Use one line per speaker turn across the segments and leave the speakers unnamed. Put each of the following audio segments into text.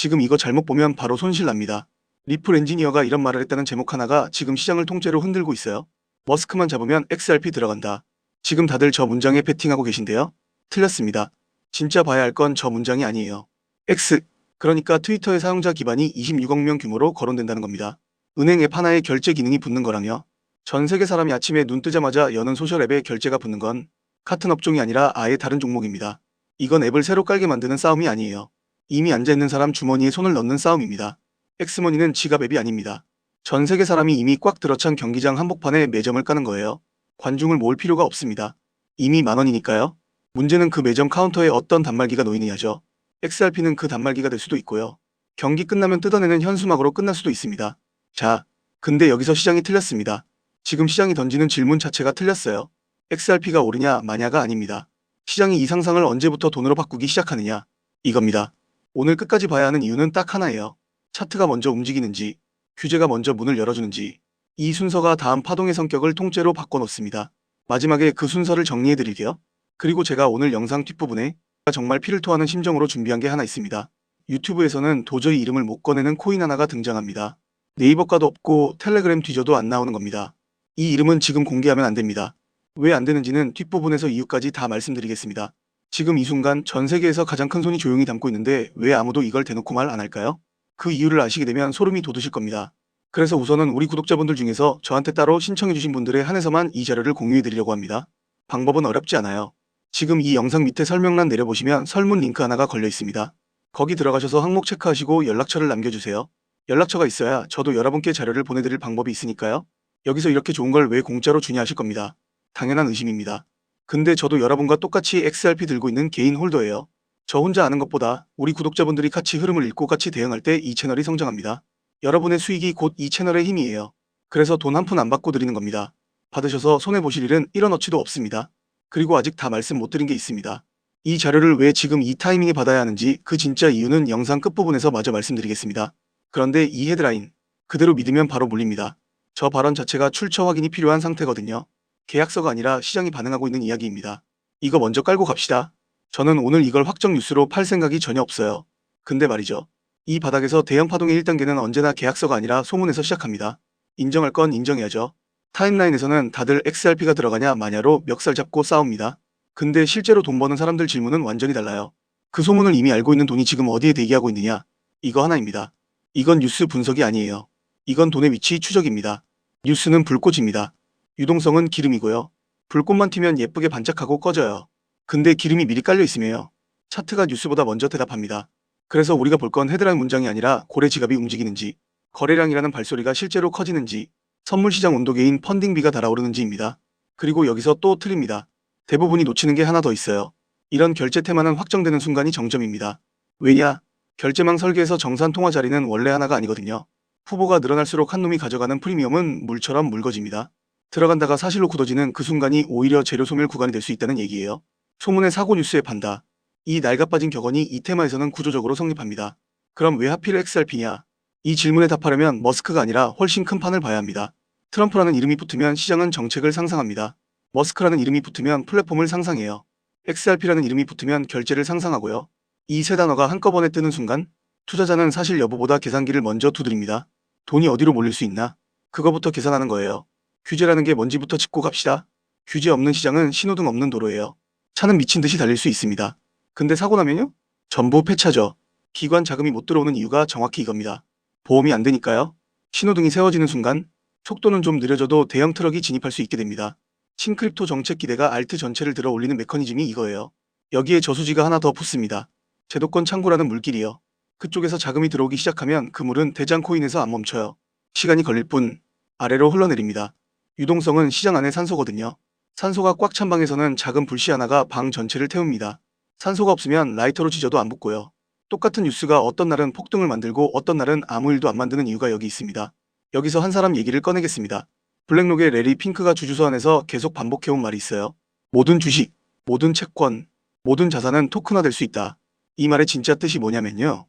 지금 이거 잘못 보면 바로 손실 납니다. 리플 엔지니어가 이런 말을 했다는 제목 하나가 지금 시장을 통째로 흔들고 있어요. 머스크만 잡으면 XRP 들어간다. 지금 다들 저 문장에 베팅하고 계신데요. 틀렸습니다. 진짜 봐야 할 건 저 문장이 아니에요. X, 그러니까 트위터의 사용자 기반이 26억 명 규모로 거론된다는 겁니다. 은행 앱 하나에 결제 기능이 붙는 거라며 전 세계 사람이 아침에 눈 뜨자마자 여는 소셜 앱에 결제가 붙는 건 같은 업종이 아니라 아예 다른 종목입니다. 이건 앱을 새로 깔게 만드는 싸움이 아니에요. 이미 앉아있는 사람 주머니에 손을 넣는 싸움입니다. 엑스머니는 지갑 앱이 아닙니다. 전 세계 사람이 이미 꽉 들어찬 경기장 한복판에 매점을 까는 거예요. 관중을 모을 필요가 없습니다. 이미 10,000원이니까요. 문제는 그 매점 카운터에 어떤 단말기가 놓이느냐죠. XRP는 그 단말기가 될 수도 있고요. 경기 끝나면 뜯어내는 현수막으로 끝날 수도 있습니다. 자, 근데 여기서 시장이 틀렸습니다. 지금 시장이 던지는 질문 자체가 틀렸어요. XRP가 오르냐 마냐가 아닙니다. 시장이 이 상상을 언제부터 돈으로 바꾸기 시작하느냐, 이겁니다. 오늘 끝까지 봐야 하는 이유는 딱 하나예요. 차트가 먼저 움직이는지, 규제가 먼저 문을 열어주는지, 이 순서가 다음 파동의 성격을 통째로 바꿔놓습니다. 마지막에 그 순서를 정리해드릴게요. 그리고 제가 오늘 영상 뒷부분에 정말 피를 토하는 심정으로 준비한 게 하나 있습니다. 유튜브에서는 도저히 이름을 못 꺼내는 코인 하나가 등장합니다. 네이버 가도 없고 텔레그램 뒤져도 안 나오는 겁니다. 이 이름은 지금 공개하면 안 됩니다. 왜 안 되는지는 뒷부분에서 이유까지 다 말씀드리겠습니다. 지금 이 순간 전 세계에서 가장 큰 손이 조용히 담고 있는데 왜 아무도 이걸 대놓고 말 안 할까요? 그 이유를 아시게 되면 소름이 돋으실 겁니다. 그래서 우선은 우리 구독자분들 중에서 저한테 따로 신청해주신 분들에 한해서만 이 자료를 공유해드리려고 합니다. 방법은 어렵지 않아요. 지금 이 영상 밑에 설명란 내려보시면 설문 링크 하나가 걸려 있습니다. 거기 들어가셔서 항목 체크하시고 연락처를 남겨주세요. 연락처가 있어야 저도 여러분께 자료를 보내드릴 방법이 있으니까요. 여기서 이렇게 좋은 걸 왜 공짜로 주냐 하실 겁니다. 당연한 의심입니다. 근데 저도 여러분과 똑같이 XRP 들고 있는 개인 홀더예요. 저 혼자 아는 것보다 우리 구독자분들이 같이 흐름을 읽고 같이 대응할 때 이 채널이 성장합니다. 여러분의 수익이 곧 이 채널의 힘이에요. 그래서 돈 한 푼 안 받고 드리는 겁니다. 받으셔서 손해보실 일은 1원어치도 없습니다. 그리고 아직 다 말씀 못 드린 게 있습니다. 이 자료를 왜 지금 이 타이밍에 받아야 하는지 그 진짜 이유는 영상 끝부분에서 마저 말씀드리겠습니다. 그런데 이 헤드라인 그대로 믿으면 바로 물립니다. 저 발언 자체가 출처 확인이 필요한 상태거든요. 계약서가 아니라 시장이 반응하고 있는 이야기입니다. 이거 먼저 깔고 갑시다. 저는 오늘 이걸 확정 뉴스로 팔 생각이 전혀 없어요. 근데 말이죠. 이 바닥에서 대형 파동의 1단계는 언제나 계약서가 아니라 소문에서 시작합니다. 인정할 건 인정해야죠. 타임라인에서는 다들 XRP가 들어가냐 마냐로 멱살 잡고 싸웁니다. 근데 실제로 돈 버는 사람들 질문은 완전히 달라요. 그 소문을 이미 알고 있는 돈이 지금 어디에 대기하고 있느냐? 이거 하나입니다. 이건 뉴스 분석이 아니에요. 이건 돈의 위치 추적입니다. 뉴스는 불꽃입니다. 유동성은 기름이고요. 불꽃만 튀면 예쁘게 반짝하고 꺼져요. 근데 기름이 미리 깔려 있으며요. 차트가 뉴스보다 먼저 대답합니다. 그래서 우리가 볼 건 헤드라인 문장이 아니라 고래 지갑이 움직이는지, 거래량이라는 발소리가 실제로 커지는지, 선물시장 온도계인 펀딩비가 달아오르는지입니다. 그리고 여기서 또 틀립니다. 대부분이 놓치는 게 하나 더 있어요. 이런 결제 테마는 확정되는 순간이 정점입니다. 왜냐? 결제망 설계에서 정산 통화 자리는 원래 하나가 아니거든요. 후보가 늘어날수록 한 놈이 가져가는 프리미엄은 물처럼 묽어집니다. 들어간다가 사실로 굳어지는 그 순간이 오히려 재료 소멸 구간이 될 수 있다는 얘기예요. 소문의 사고 뉴스에 판다. 이 낡아빠진 격언이 이 테마에서는 구조적으로 성립합니다. 그럼 왜 하필 XRP냐? 이 질문에 답하려면 머스크가 아니라 훨씬 큰 판을 봐야 합니다. 트럼프라는 이름이 붙으면 시장은 정책을 상상합니다. 머스크라는 이름이 붙으면 플랫폼을 상상해요. XRP라는 이름이 붙으면 결제를 상상하고요. 이 세 단어가 한꺼번에 뜨는 순간 투자자는 사실 여부보다 계산기를 먼저 두드립니다. 돈이 어디로 몰릴 수 있나? 그거부터 계산하는 거예요. 규제라는 게 뭔지부터 짚고 갑시다. 규제 없는 시장은 신호등 없는 도로예요. 차는 미친 듯이 달릴 수 있습니다. 근데 사고 나면요? 전부 폐차죠. 기관 자금이 못 들어오는 이유가 정확히 이겁니다. 보험이 안 되니까요. 신호등이 세워지는 순간 속도는 좀 느려져도 대형 트럭이 진입할 수 있게 됩니다. 신크립토 정책 기대가 알트 전체를 들어 올리는 메커니즘이 이거예요. 여기에 저수지가 하나 더 붙습니다. 제도권 창구라는 물길이요. 그쪽에서 자금이 들어오기 시작하면 그 물은 대장 코인에서 안 멈춰요. 시간이 걸릴 뿐 아래로 흘러내립니다. 유동성은 시장 안의 산소거든요. 산소가 꽉 찬 방에서는 작은 불씨 하나가 방 전체를 태웁니다. 산소가 없으면 라이터로 지져도 안 붙고요. 똑같은 뉴스가 어떤 날은 폭등을 만들고 어떤 날은 아무 일도 안 만드는 이유가 여기 있습니다. 여기서 한 사람 얘기를 꺼내겠습니다. 블랙록의 레리 핑크가 주주서한에서 계속 반복해온 말이 있어요. 모든 주식, 모든 채권, 모든 자산은 토큰화될 수 있다. 이 말의 진짜 뜻이 뭐냐면요.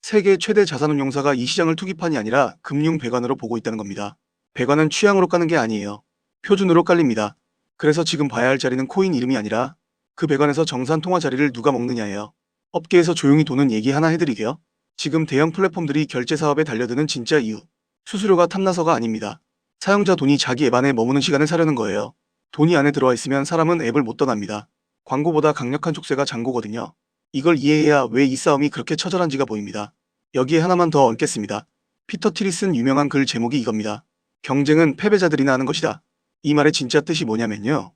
세계 최대 자산운용사가 이 시장을 투기판이 아니라 금융 배관으로 보고 있다는 겁니다. 배관은 취향으로 까는 게 아니에요. 표준으로 깔립니다. 그래서 지금 봐야 할 자리는 코인 이름이 아니라 그 배관에서 정산 통화 자리를 누가 먹느냐예요. 업계에서 조용히 도는 얘기 하나 해드리게요. 지금 대형 플랫폼들이 결제 사업에 달려드는 진짜 이유. 수수료가 탐나서가 아닙니다. 사용자 돈이 자기 앱 안에 머무는 시간을 사려는 거예요. 돈이 안에 들어와 있으면 사람은 앱을 못 떠납니다. 광고보다 강력한 촉세가 장고거든요. 이걸 이해해야 왜 이 싸움이 그렇게 처절한지가 보입니다. 여기에 하나만 더 얹겠습니다. 피터 틸이 쓴 유명한 글 제목이 이겁니다. 경쟁은 패배자들이나 하는 것이다. 이 말의 진짜 뜻이 뭐냐면요.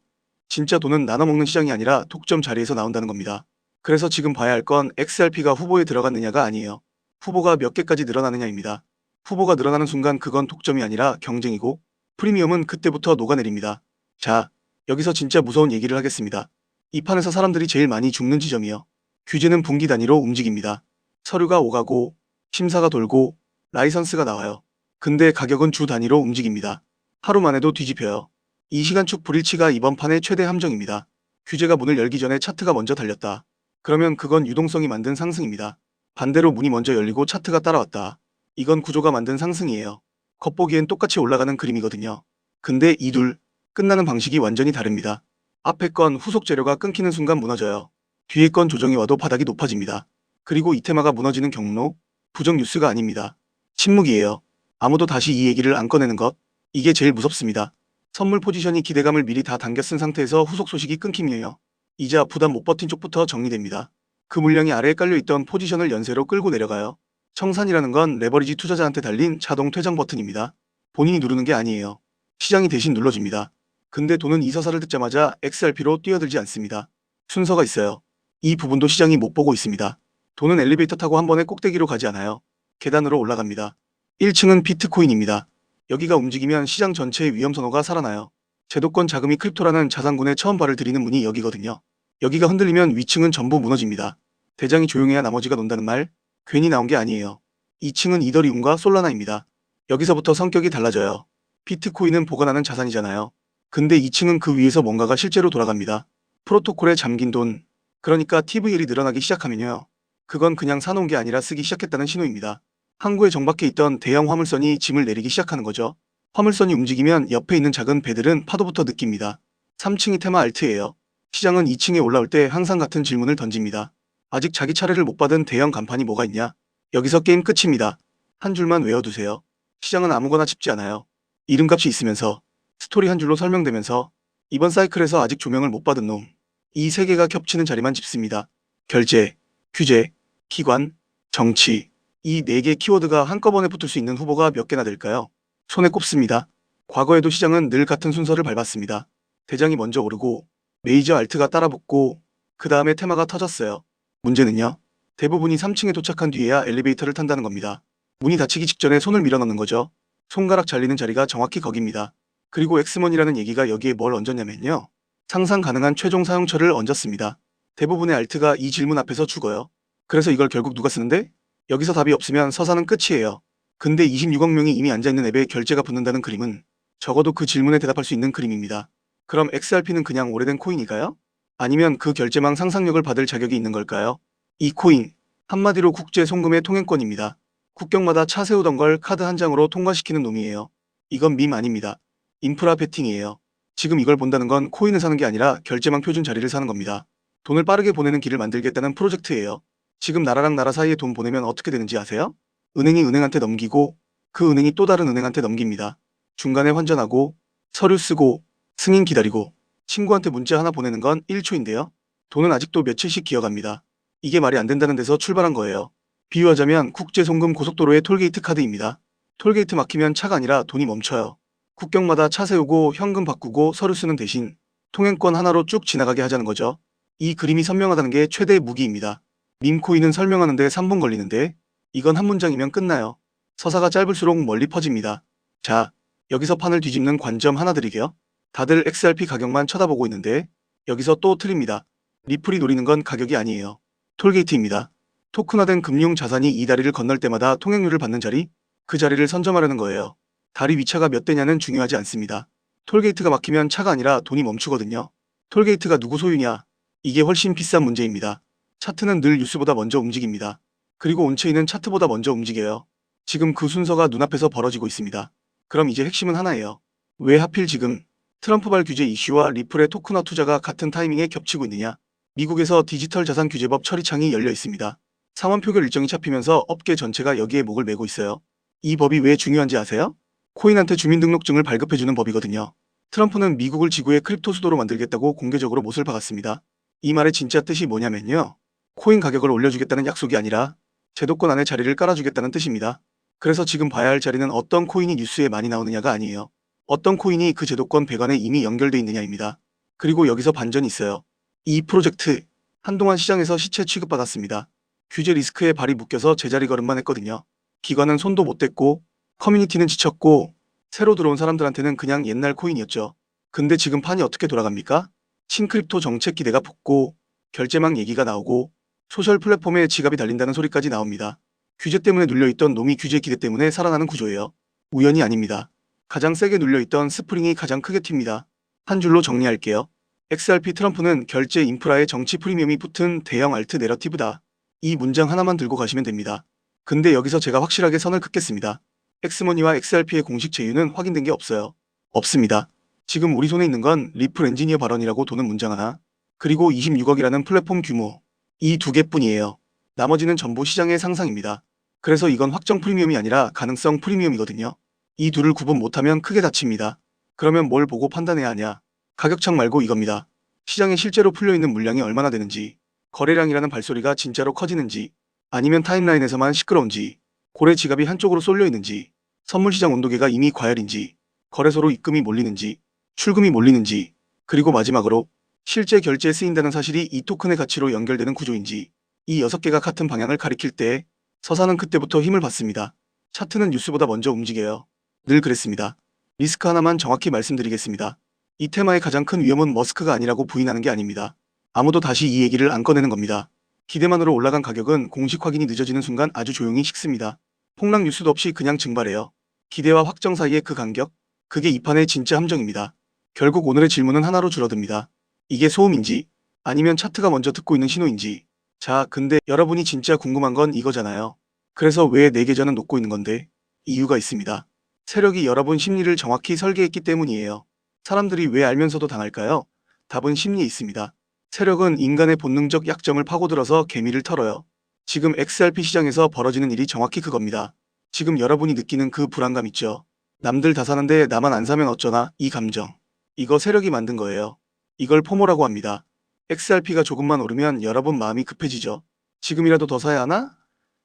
진짜 돈은 나눠먹는 시장이 아니라 독점 자리에서 나온다는 겁니다. 그래서 지금 봐야 할 건 XRP가 후보에 들어갔느냐가 아니에요. 후보가 몇 개까지 늘어나느냐입니다. 후보가 늘어나는 순간 그건 독점이 아니라 경쟁이고 프리미엄은 그때부터 녹아내립니다. 자, 여기서 진짜 무서운 얘기를 하겠습니다. 이 판에서 사람들이 제일 많이 죽는 지점이요. 규제는 분기 단위로 움직입니다. 서류가 오가고 심사가 돌고 라이선스가 나와요. 근데 가격은 주 단위로 움직입니다. 하루 만에도 뒤집혀요. 이 시간축 불일치가 이번 판의 최대 함정입니다. 규제가 문을 열기 전에 차트가 먼저 달렸다. 그러면 그건 유동성이 만든 상승입니다. 반대로 문이 먼저 열리고 차트가 따라왔다. 이건 구조가 만든 상승이에요. 겉보기엔 똑같이 올라가는 그림이거든요. 근데 이 둘 끝나는 방식이 완전히 다릅니다. 앞에 건 후속 재료가 끊기는 순간 무너져요. 뒤에 건 조정이 와도 바닥이 높아집니다. 그리고 이 테마가 무너지는 경로, 부정 뉴스가 아닙니다. 침묵이에요. 아무도 다시 이 얘기를 안 꺼내는 것. 이게 제일 무섭습니다. 선물 포지션이 기대감을 미리 다 당겨 쓴 상태에서 후속 소식이 끊김이에요. 이자 부담 못 버틴 쪽부터 정리됩니다. 그 물량이 아래에 깔려있던 포지션을 연쇄로 끌고 내려가요. 청산이라는 건 레버리지 투자자한테 달린 자동 퇴장 버튼입니다. 본인이 누르는 게 아니에요. 시장이 대신 눌러줍니다. 근데 돈은 이 서사를 듣자마자 XRP로 뛰어들지 않습니다. 순서가 있어요. 이 부분도 시장이 못 보고 있습니다. 돈은 엘리베이터 타고 한 번에 꼭대기로 가지 않아요. 계단으로 올라갑니다. 1층은 비트코인입니다. 여기가 움직이면 시장 전체의 위험 선호가 살아나요. 제도권 자금이 크립토라는 자산군에 처음 발을 들이는 문이 여기거든요. 여기가 흔들리면 위층은 전부 무너집니다. 대장이 조용해야 나머지가 논다는 말 괜히 나온 게 아니에요. 2층은 이더리움과 솔라나입니다. 여기서부터 성격이 달라져요. 비트코인은 보관하는 자산이잖아요. 근데 2층은 그 위에서 뭔가가 실제로 돌아갑니다. 프로토콜에 잠긴 돈, 그러니까 TVL이 늘어나기 시작하면요. 그건 그냥 사놓은 게 아니라 쓰기 시작했다는 신호입니다. 항구에 정박해 있던 대형 화물선이 짐을 내리기 시작하는 거죠. 화물선이 움직이면 옆에 있는 작은 배들은 파도부터 느낍니다. 3층이 테마 알트예요. 시장은 2층에 올라올 때 항상 같은 질문을 던집니다. 아직 자기 차례를 못 받은 대형 간판이 뭐가 있냐? 여기서 게임 끝입니다. 한 줄만 외워두세요. 시장은 아무거나 짚지 않아요. 이름값이 있으면서, 스토리 한 줄로 설명되면서, 이번 사이클에서 아직 조명을 못 받은 놈. 이 세 개가 겹치는 자리만 짚습니다. 결제, 규제, 기관, 정치. 이 네 개 키워드가 한꺼번에 붙을 수 있는 후보가 몇 개나 될까요? 손에 꼽습니다. 과거에도 시장은 늘 같은 순서를 밟았습니다. 대장이 먼저 오르고 메이저 알트가 따라붙고 그 다음에 테마가 터졌어요. 문제는요. 대부분이 3층에 도착한 뒤에야 엘리베이터를 탄다는 겁니다. 문이 닫히기 직전에 손을 밀어넣는 거죠. 손가락 잘리는 자리가 정확히 거깁니다. 그리고 엑스먼이라는 얘기가 여기에 뭘 얹었냐면요. 상상 가능한 최종 사용처를 얹었습니다. 대부분의 알트가 이 질문 앞에서 죽어요. 그래서 이걸 결국 누가 쓰는데? 여기서 답이 없으면 서사는 끝이에요. 근데 26억 명이 이미 앉아있는 앱에 결제가 붙는다는 그림은 적어도 그 질문에 대답할 수 있는 그림입니다. 그럼 XRP는 그냥 오래된 코인일까요? 아니면 그 결제망 상상력을 받을 자격이 있는 걸까요? 이 코인, 한마디로 국제 송금의 통행권입니다. 국경마다 차 세우던 걸 카드 한 장으로 통과시키는 놈이에요. 이건 밈 아닙니다. 인프라 베팅이에요. 지금 이걸 본다는 건 코인을 사는 게 아니라 결제망 표준 자리를 사는 겁니다. 돈을 빠르게 보내는 길을 만들겠다는 프로젝트예요. 지금 나라랑 나라 사이에 돈 보내면 어떻게 되는지 아세요? 은행이 은행한테 넘기고 그 은행이 또 다른 은행한테 넘깁니다. 중간에 환전하고 서류 쓰고 승인 기다리고 친구한테 문자 하나 보내는 건 1초인데요. 돈은 아직도 며칠씩 기어갑니다. 이게 말이 안 된다는 데서 출발한 거예요. 비유하자면 국제송금 고속도로의 톨게이트 카드입니다. 톨게이트 막히면 차가 아니라 돈이 멈춰요. 국경마다 차 세우고 현금 바꾸고 서류 쓰는 대신 통행권 하나로 쭉 지나가게 하자는 거죠. 이 그림이 선명하다는 게 최대의 무기입니다. 밈코인은 설명하는데 3분 걸리는데 이건 한 문장이면 끝나요. 서사가 짧을수록 멀리 퍼집니다. 자, 여기서 판을 뒤집는 관점 하나 드리게요. 다들 XRP 가격만 쳐다보고 있는데 여기서 또 틀립니다. 리플이 노리는 건 가격이 아니에요. 톨게이트입니다. 토큰화된 금융 자산이 이 다리를 건널 때마다 통행료를 받는 자리? 그 자리를 선점하려는 거예요. 다리 위차가 몇 대냐는 중요하지 않습니다. 톨게이트가 막히면 차가 아니라 돈이 멈추거든요. 톨게이트가 누구 소유냐? 이게 훨씬 비싼 문제입니다. 차트는 늘 뉴스보다 먼저 움직입니다. 그리고 온체인은 차트보다 먼저 움직여요. 지금 그 순서가 눈앞에서 벌어지고 있습니다. 그럼 이제 핵심은 하나예요. 왜 하필 지금 트럼프발 규제 이슈와 리플의 토큰화 투자가 같은 타이밍에 겹치고 있느냐? 미국에서 디지털 자산 규제법 처리창이 열려 있습니다. 상원 표결 일정이 잡히면서 업계 전체가 여기에 목을 메고 있어요. 이 법이 왜 중요한지 아세요? 코인한테 주민등록증을 발급해주는 법이거든요. 트럼프는 미국을 지구의 크립토 수도로 만들겠다고 공개적으로 못을 박았습니다. 이 말의 진짜 뜻이 뭐냐면요. 코인 가격을 올려주겠다는 약속이 아니라 제도권 안에 자리를 깔아주겠다는 뜻입니다. 그래서 지금 봐야 할 자리는 어떤 코인이 뉴스에 많이 나오느냐가 아니에요. 어떤 코인이 그 제도권 배관에 이미 연결돼 있느냐입니다. 그리고 여기서 반전이 있어요. 이 프로젝트 한동안 시장에서 시체 취급받았습니다. 규제 리스크에 발이 묶여서 제자리 걸음만 했거든요. 기관은 손도 못 댔고 커뮤니티는 지쳤고 새로 들어온 사람들한테는 그냥 옛날 코인이었죠. 근데 지금 판이 어떻게 돌아갑니까? 신크립토 정책 기대가 붙고 결제망 얘기가 나오고 소셜 플랫폼에 지갑이 달린다는 소리까지 나옵니다. 규제 때문에 눌려있던 놈이 규제 기대 때문에 살아나는 구조예요. 우연이 아닙니다. 가장 세게 눌려있던 스프링이 가장 크게 튑니다. 한 줄로 정리할게요. XRP 트럼프는 결제 인프라에 정치 프리미엄이 붙은 대형 알트 내러티브다. 이 문장 하나만 들고 가시면 됩니다. 근데 여기서 제가 확실하게 선을 긋겠습니다. 엑스머니와 XRP의 공식 제휴는 확인된 게 없어요. 없습니다. 지금 우리 손에 있는 건 리플 엔지니어 발언이라고 도는 문장 하나, 그리고 26억이라는 플랫폼 규모, 이 두 개뿐이에요. 나머지는 전부 시장의 상상입니다. 그래서 이건 확정 프리미엄이 아니라 가능성 프리미엄이거든요. 이 둘을 구분 못하면 크게 다칩니다. 그러면 뭘 보고 판단해야 하냐? 가격창 말고 이겁니다. 시장에 실제로 풀려있는 물량이 얼마나 되는지, 거래량이라는 발소리가 진짜로 커지는지, 아니면 타임라인에서만 시끄러운지, 고래 지갑이 한쪽으로 쏠려 있는지, 선물시장 온도계가 이미 과열인지, 거래소로 입금이 몰리는지, 출금이 몰리는지, 그리고 마지막으로 실제 결제에 쓰인다는 사실이 이 토큰의 가치로 연결되는 구조인지, 이 6개가 같은 방향을 가리킬 때 서사는 그때부터 힘을 받습니다. 차트는 뉴스보다 먼저 움직여요. 늘 그랬습니다. 리스크 하나만 정확히 말씀드리겠습니다. 이 테마의 가장 큰 위험은 머스크가 아니라고 부인하는 게 아닙니다. 아무도 다시 이 얘기를 안 꺼내는 겁니다. 기대만으로 올라간 가격은 공식 확인이 늦어지는 순간 아주 조용히 식습니다. 폭락 뉴스도 없이 그냥 증발해요. 기대와 확정 사이의 그 간격, 그게 이 판의 진짜 함정입니다. 결국 오늘의 질문은 하나로 줄어듭니다. 이게 소음인지 아니면 차트가 먼저 듣고 있는 신호인지. 자, 근데 여러분이 진짜 궁금한 건 이거잖아요. 그래서 왜 내 계좌는 녹고 있는 건데? 이유가 있습니다. 세력이 여러분 심리를 정확히 설계했기 때문이에요. 사람들이 왜 알면서도 당할까요? 답은 심리에 있습니다. 세력은 인간의 본능적 약점을 파고들어서 개미를 털어요. 지금 XRP 시장에서 벌어지는 일이 정확히 그겁니다. 지금 여러분이 느끼는 그 불안감 있죠? 남들 다 사는데 나만 안 사면 어쩌나 이 감정. 이거 세력이 만든 거예요. 이걸 포모라고 합니다. XRP가 조금만 오르면 여러분 마음이 급해지죠. 지금이라도 더 사야 하나?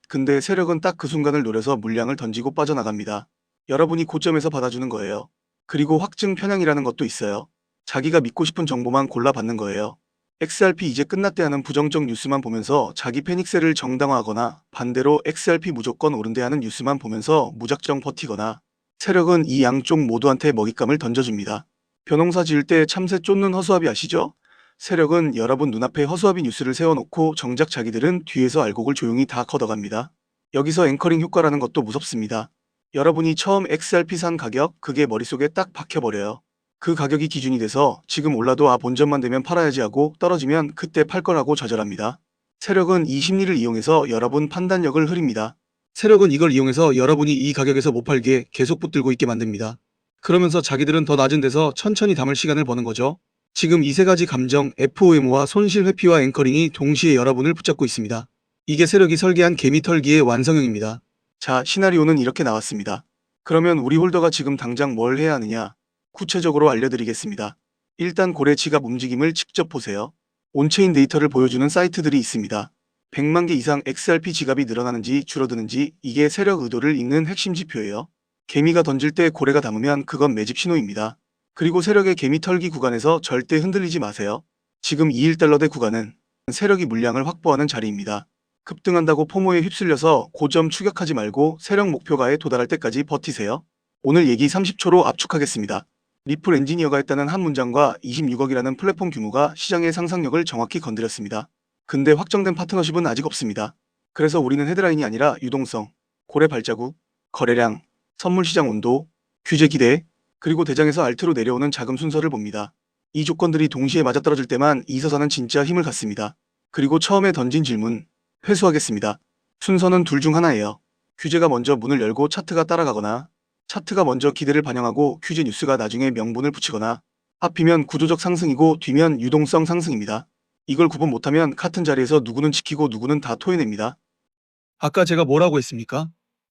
근데 세력은 딱 그 순간을 노려서 물량을 던지고 빠져나갑니다. 여러분이 고점에서 받아주는 거예요. 그리고 확증 편향이라는 것도 있어요. 자기가 믿고 싶은 정보만 골라 받는 거예요. XRP 이제 끝났대 하는 부정적 뉴스만 보면서 자기 패닉세를 정당화하거나 반대로 XRP 무조건 오른대 하는 뉴스만 보면서 무작정 버티거나 세력은 이 양쪽 모두한테 먹잇감을 던져줍니다. 벼농사 지을 때 참새 쫓는 허수아비 아시죠? 세력은 여러분 눈앞에 허수아비 뉴스를 세워놓고 정작 자기들은 뒤에서 알곡을 조용히 다 걷어갑니다. 여기서 앵커링 효과라는 것도 무섭습니다. 여러분이 처음 XRP 산 가격, 그게 머릿속에 딱 박혀버려요. 그 가격이 기준이 돼서 지금 올라도 본전만 되면 팔아야지 하고 떨어지면 그때 팔 거라고 좌절합니다. 세력은 이 심리를 이용해서 여러분 판단력을 흐립니다. 세력은 이걸 이용해서 여러분이 이 가격에서 못 팔게 계속 붙들고 있게 만듭니다. 그러면서 자기들은 더 낮은 데서 천천히 담을 시간을 버는 거죠. 지금 이 세 가지 감정, FOMO와 손실 회피와 앵커링이 동시에 여러분을 붙잡고 있습니다. 이게 세력이 설계한 개미털기의 완성형입니다. 자, 시나리오는 이렇게 나왔습니다. 그러면 우리 홀더가 지금 당장 뭘 해야 하느냐? 구체적으로 알려드리겠습니다. 일단 고래 지갑 움직임을 직접 보세요. 온체인 데이터를 보여주는 사이트들이 있습니다. 100만 개 이상 XRP 지갑이 늘어나는지 줄어드는지 이게 세력 의도를 읽는 핵심 지표예요. 개미가 던질 때 고래가 담으면 그건 매집 신호입니다. 그리고 세력의 개미 털기 구간에서 절대 흔들리지 마세요. 지금 21달러대 구간은 세력이 물량을 확보하는 자리입니다. 급등한다고 포모에 휩쓸려서 고점 추격하지 말고 세력 목표가에 도달할 때까지 버티세요. 오늘 얘기 30초로 압축하겠습니다. 리플 엔지니어가 했다는 한 문장과 26억이라는 플랫폼 규모가 시장의 상상력을 정확히 건드렸습니다. 근데 확정된 파트너십은 아직 없습니다. 그래서 우리는 헤드라인이 아니라 유동성, 고래 발자국, 거래량, 선물시장 온도, 규제 기대, 그리고 대장에서 알트로 내려오는 자금 순서를 봅니다. 이 조건들이 동시에 맞아떨어질 때만 이 서사는 진짜 힘을 갖습니다. 그리고 처음에 던진 질문, 회수하겠습니다. 순서는 둘 중 하나예요. 규제가 먼저 문을 열고 차트가 따라가거나 차트가 먼저 기대를 반영하고 규제 뉴스가 나중에 명분을 붙이거나 앞이면 구조적 상승이고 뒤면 유동성 상승입니다. 이걸 구분 못하면 같은 자리에서 누구는 지키고 누구는 다 토해냅니다. 아까 제가 뭐라고 했습니까?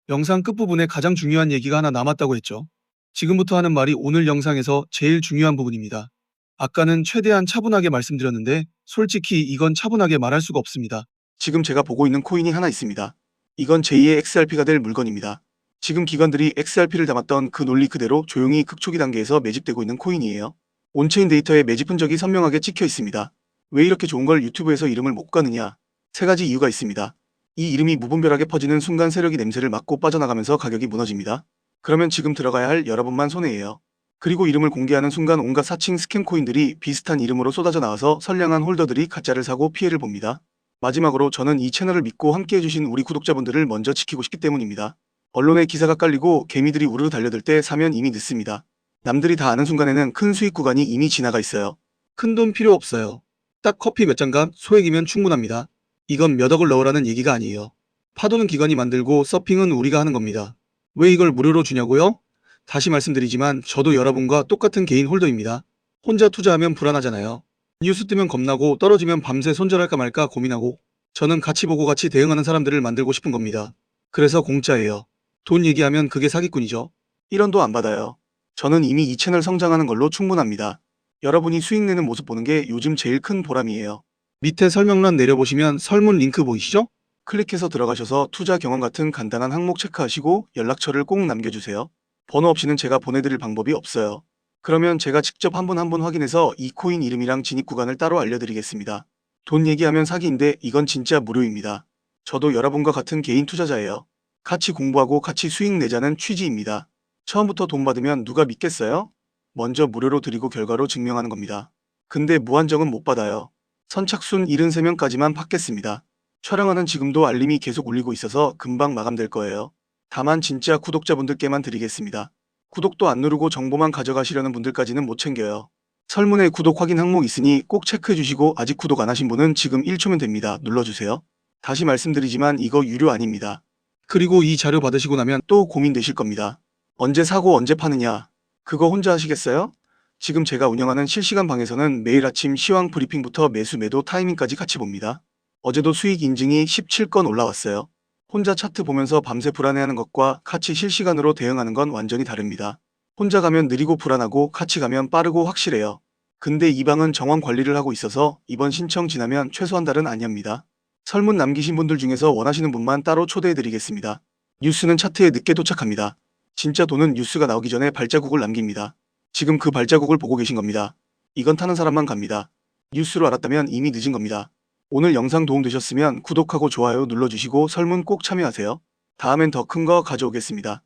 영상 끝부분에 가장 중요한 얘기가 하나 남았다고 했죠. 지금부터 하는 말이 오늘 영상에서 제일 중요한 부분입니다. 아까는 최대한 차분하게 말씀드렸는데 솔직히 이건 차분하게 말할 수가 없습니다. 지금 제가 보고 있는 코인이 하나 있습니다. 이건 제2의 XRP가 될 물건입니다. 지금 기관들이 XRP를 담았던 그 논리 그대로 조용히 극초기 단계에서 매집되고 있는 코인이에요. 온체인 데이터에 매집 흔적이 선명하게 찍혀 있습니다. 왜 이렇게 좋은 걸 유튜브에서 이름을 못 가느냐? 세 가지 이유가 있습니다. 이 이름이 무분별하게 퍼지는 순간 세력이 냄새를 맡고 빠져나가면서 가격이 무너집니다. 그러면 지금 들어가야 할 여러분만 손해예요. 그리고 이름을 공개하는 순간 온갖 사칭 스캠 코인들이 비슷한 이름으로 쏟아져 나와서 선량한 홀더들이 가짜를 사고 피해를 봅니다. 마지막으로 저는 이 채널을 믿고 함께 해주신 우리 구독자분들을 먼저 지키고 싶기 때문입니다. 언론에 기사가 깔리고 개미들이 우르르 달려들 때 사면 이미 늦습니다. 남들이 다 아는 순간에는 큰 수익 구간이 이미 지나가 있어요. 큰 돈 필요 없어요. 딱 커피 몇 잔값 소액이면 충분합니다. 이건 몇 억을 넣으라는 얘기가 아니에요. 파도는 기관이 만들고 서핑은 우리가 하는 겁니다. 왜 이걸 무료로 주냐고요? 다시 말씀드리지만 저도 여러분과 똑같은 개인 홀더입니다. 혼자 투자하면 불안하잖아요. 뉴스 뜨면 겁나고 떨어지면 밤새 손절할까 말까 고민하고 저는 같이 보고 같이 대응하는 사람들을 만들고 싶은 겁니다. 그래서 공짜예요. 돈 얘기하면 그게 사기꾼이죠. 1원도 안 받아요. 저는 이미 이 채널 성장하는 걸로 충분합니다. 여러분이 수익 내는 모습 보는 게 요즘 제일 큰 보람이에요. 밑에 설명란 내려보시면 설문 링크 보이시죠? 클릭해서 들어가셔서 투자 경험 같은 간단한 항목 체크하시고 연락처를 꼭 남겨주세요. 번호 없이는 제가 보내드릴 방법이 없어요. 그러면 제가 직접 한 분 한 분 확인해서 이 코인 이름이랑 진입 구간을 따로 알려드리겠습니다. 돈 얘기하면 사기인데 이건 진짜 무료입니다. 저도 여러분과 같은 개인 투자자예요. 같이 공부하고 같이 수익 내자는 취지입니다. 처음부터 돈 받으면 누가 믿겠어요? 먼저 무료로 드리고 결과로 증명하는 겁니다. 근데 무한정은 못 받아요. 선착순 73명까지만 받겠습니다. 촬영하는 지금도 알림이 계속 울리고 있어서 금방 마감될 거예요. 다만 진짜 구독자분들께만 드리겠습니다. 구독도 안 누르고 정보만 가져가시려는 분들까지는 못 챙겨요. 설문에 구독 확인 항목 있으니 꼭 체크해 주시고 아직 구독 안 하신 분은 지금 1초면 됩니다. 눌러주세요. 다시 말씀드리지만 이거 유료 아닙니다. 그리고 이 자료 받으시고 나면 또 고민되실 겁니다. 언제 사고 언제 파느냐? 그거 혼자 하시겠어요? 지금 제가 운영하는 실시간 방에서는 매일 아침 시황 브리핑부터 매수 매도 타이밍까지 같이 봅니다. 어제도 수익 인증이 17건 올라왔어요. 혼자 차트 보면서 밤새 불안해하는 것과 같이 실시간으로 대응하는 건 완전히 다릅니다. 혼자 가면 느리고 불안하고 같이 가면 빠르고 확실해요. 근데 이 방은 정원 관리를 하고 있어서 이번 신청 지나면 최소 한 달은 아니합니다. 설문 남기신 분들 중에서 원하시는 분만 따로 초대해드리겠습니다. 뉴스는 차트에 늦게 도착합니다. 진짜 돈은 뉴스가 나오기 전에 발자국을 남깁니다. 지금 그 발자국을 보고 계신 겁니다. 이건 타는 사람만 갑니다. 뉴스로 알았다면 이미 늦은 겁니다. 오늘 영상 도움되셨으면 구독하고 좋아요 눌러주시고 설문 꼭 참여하세요. 다음엔 더 큰 거 가져오겠습니다.